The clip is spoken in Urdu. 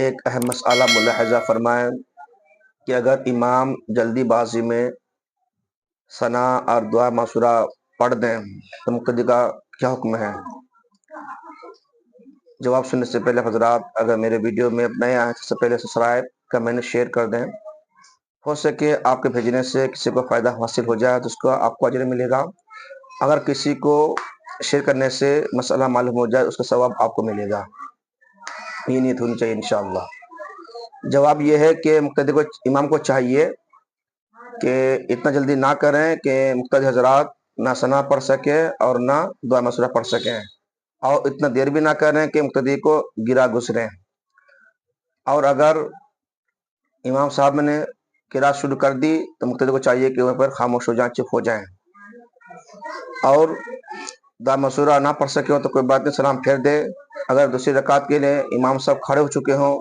ایک اہم مسئلہ ملاحظہ فرمائیں کہ اگر امام جلدی بازی میں ثنا اور دعا مشورہ پڑھ دیں تو مقتدی کا کیا حکم ہے؟ جواب سننے سے پہلے حضرات اگر میرے ویڈیو میں نئے آئے تو سب سے پہلے سبسکرائب کمنٹ شیئر کر دیں، ہو سکے آپ کے بھیجنے سے کسی کو فائدہ حاصل ہو جائے تو اس کو آپ کو اجر ملے گا، اگر کسی کو شیئر کرنے سے مسئلہ معلوم ہو جائے اس کا ثواب آپ کو ملے گا، یہ نیت ہونی چاہیے انشاءاللہ۔ جواب یہ ہے کہ مقتدی کو امام کو چاہیے کہ اتنا جلدی نہ کریں کہ مقتدی حضرات نہ ثنا پڑھ سکے اور نہ دعا مشورہ پڑھ سکیں، اور اتنا دیر بھی نہ کریں کہ مقتدی کو گرا گزریں، اور اگر امام صاحب نے قرات شروع کر دی تو مقتدی کو چاہیے کہ وہاں پر خاموش ہو جائیں، چپ ہو جائیں، اور دعا مشورہ نہ پڑھ سکے ہو تو کوئی بات نہیں، سلام پھیر دے۔ اگر دوسری رکعت کے لیے امام صاحب کھڑے ہو چکے ہوں